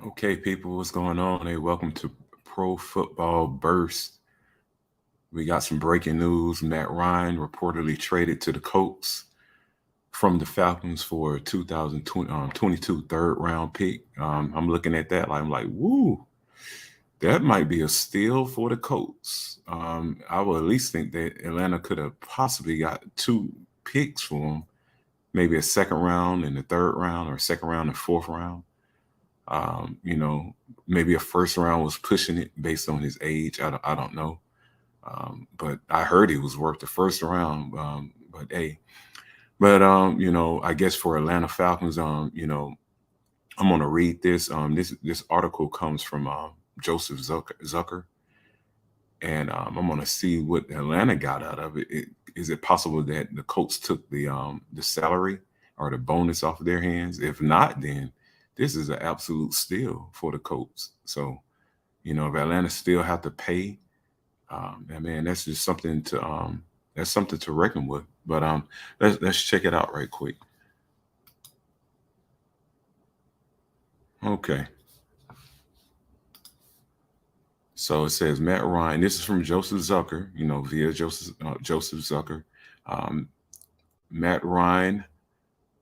Okay, people, what's going on? Hey, welcome to Pro Football Burst. We got some breaking news. Matt Ryan reportedly traded to the Colts from the Falcons for a 2022 third round pick. I'm looking at that like I'm like, woo, that might be a steal for the Colts. I would at least think that Atlanta could have possibly got two picks for him, maybe a second round in the third round or a second round and fourth round. Um, you know, Maybe a first round was pushing it based on his age. I don't know. But I heard he was worth the first round. But hey, I guess for Atlanta Falcons, I'm gonna read this. This article comes from Joseph Zucker, and I'm gonna see what Atlanta got out of it. Is it possible that the Colts took the salary or the bonus off of their hands? If not, then this is an absolute steal for the Colts. So, if Atlanta still have to pay, and man, that's just something to reckon with. But let's check it out right quick. Okay, so it says Matt Ryan. This is from Joseph Zucker. Via Joseph Zucker. Um, Matt Ryan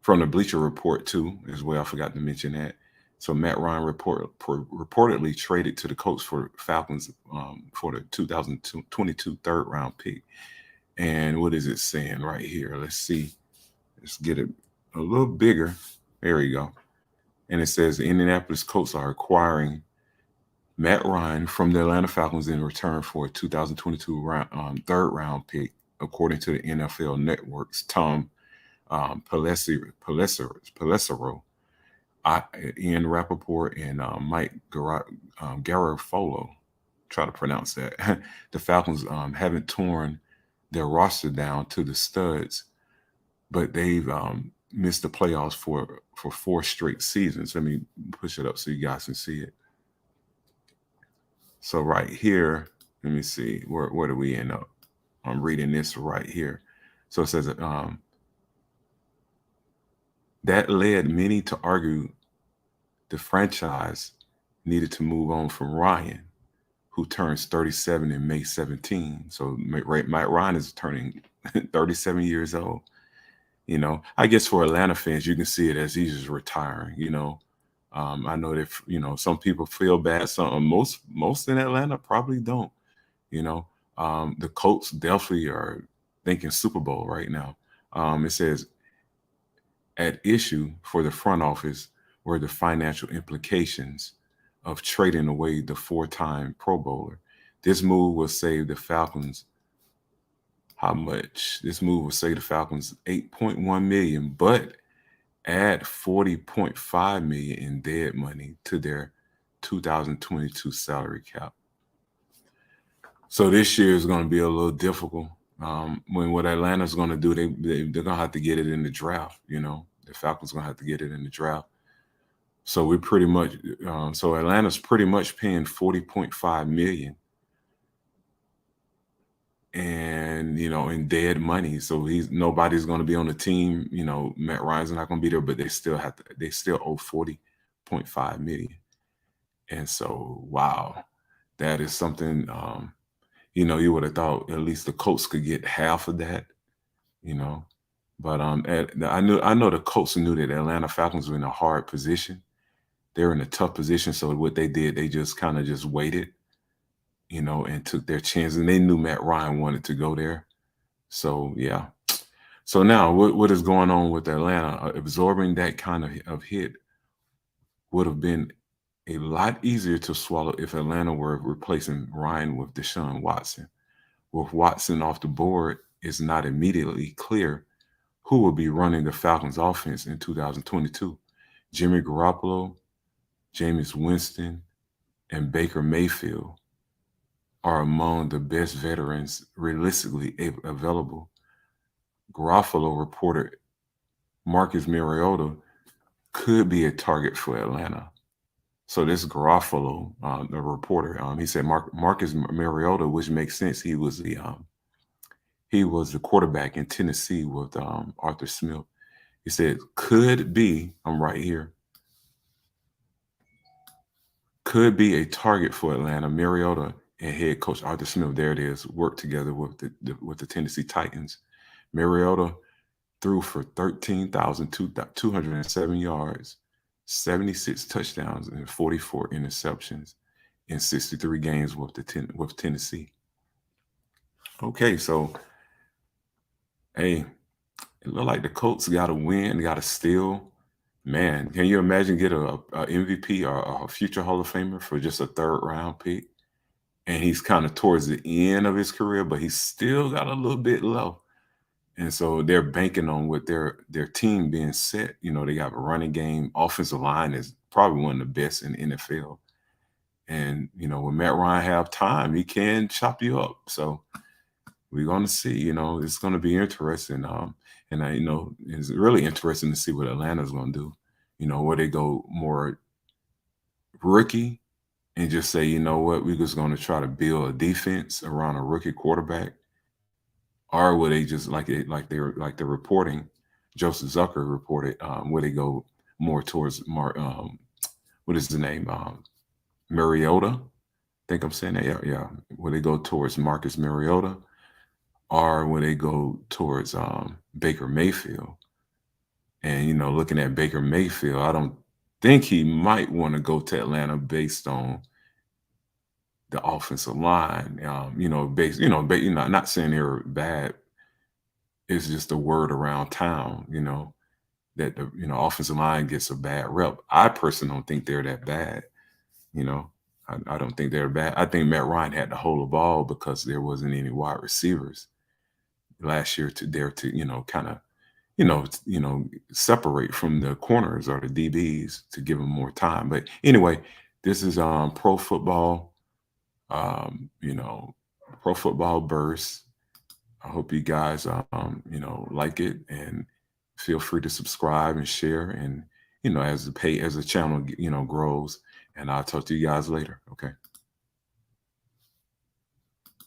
from the Bleacher Report too, as well. I forgot to mention that. So Matt Ryan reportedly traded to the Colts for Falcons for the 2022 third round pick. And what is it saying right here? Let's see. Let's get it a little bigger. There you go. And it says the Indianapolis Colts are acquiring Matt Ryan from the Atlanta Falcons in return for a 2022 third round pick, according to the NFL Network's Tom Pelissero, Ian Rappaport, and Mike Garafolo. Try to pronounce that. The Falcons haven't torn their roster down to the studs, but they've missed the playoffs for four straight seasons. Let me push it up so you guys can see it. So right here, let me see where do we end up? I'm reading this right here. So it says that led many to argue the franchise needed to move on from Ryan, who turns 37 in May 17. So Mike Ryan is turning 37 years old. I guess for Atlanta fans, you can see it as he's just retiring. I know that some people feel bad. Some most in Atlanta probably don't. You know, the Colts definitely are thinking Super Bowl right now. It says at issue for the front office were the financial implications of trading away the four-time Pro Bowler. This move will save the Falcons how much? This move will save the Falcons 8.1 million, but add 40.5 million in dead money to their 2022 salary cap. So this year is going to be a little difficult. When what Atlanta's going to do, they're going to have to get it in the draft. The Falcons going to have to get it in the draft. So we pretty much, so Atlanta's pretty much paying 40.5 million, and in dead money. So nobody's going to be on the team. Matt Ryan's not going to be there, but they still owe 40.5 million. And so, wow, that is something. You would have thought at least the Colts could get half of that. You know, but I know the Colts knew that Atlanta Falcons were in a hard position. They're in a tough position. So what they did, they just kind of just waited, and took their chance. And they knew Matt Ryan wanted to go there. So yeah. So now what is going on with Atlanta? Absorbing that kind of hit would have been a lot easier to swallow if Atlanta were replacing Ryan with Deshaun Watson. With Watson off the board, it's not immediately clear who will be running the Falcons offense in 2022. Jimmy Garoppolo, Jameis Winston, and Baker Mayfield are among the best veterans realistically available. Garofalo reported Marcus Mariota could be a target for Atlanta. So this Garofalo, the reporter, he said Marcus Mariota, which makes sense. He was the quarterback in Tennessee with Arthur Smith. He said could be. I'm right here. could be a target for Atlanta. Mariota and head coach Arthur Smith, there it is, work together with the Tennessee Titans. Mariota threw for 13,207 yards, 76 touchdowns, and 44 interceptions in 63 games with Tennessee. Okay, so hey, it looked like the Colts got to win, got to steal. Man, can you imagine get a MVP or a future Hall of Famer for just a third round pick? And he's kind of towards the end of his career, but he's still got a little bit low. And so they're banking on with their team being set. You know, they have a running game. Offensive line is probably one of the best in the NFL. And you know, when Matt Ryan have time, he can chop you up. So we're going to see. You know, it's going to be interesting. And you know, it's really interesting to see what Atlanta's going to do. You know, where they go more rookie and just say, you know what, we're just going to try to build a defense around a rookie quarterback, or will they just like the reporting, Joseph Zucker reported, where they go more towards what is the name, Mariota? I think I'm saying that, yeah. Will they go towards Marcus Mariota, or will they go towards Baker Mayfield? And you know, looking at Baker Mayfield, I don't think he might want to go to Atlanta based on the offensive line. You know, not saying they're bad. It's just the word around town, you know, that the offensive line gets a bad rep. I personally don't think they're that bad. You know, I don't think they're bad. I think Matt Ryan had to hold the ball because there wasn't any wide receivers last year to you know, kind of separate from the corners or the DBs to give them more time. But anyway, this is pro football. You know, pro football burst. I hope you guys, you know, like it, and feel free to subscribe and share. And, you know, as the channel, you know, grows, and I'll talk to you guys later. Okay.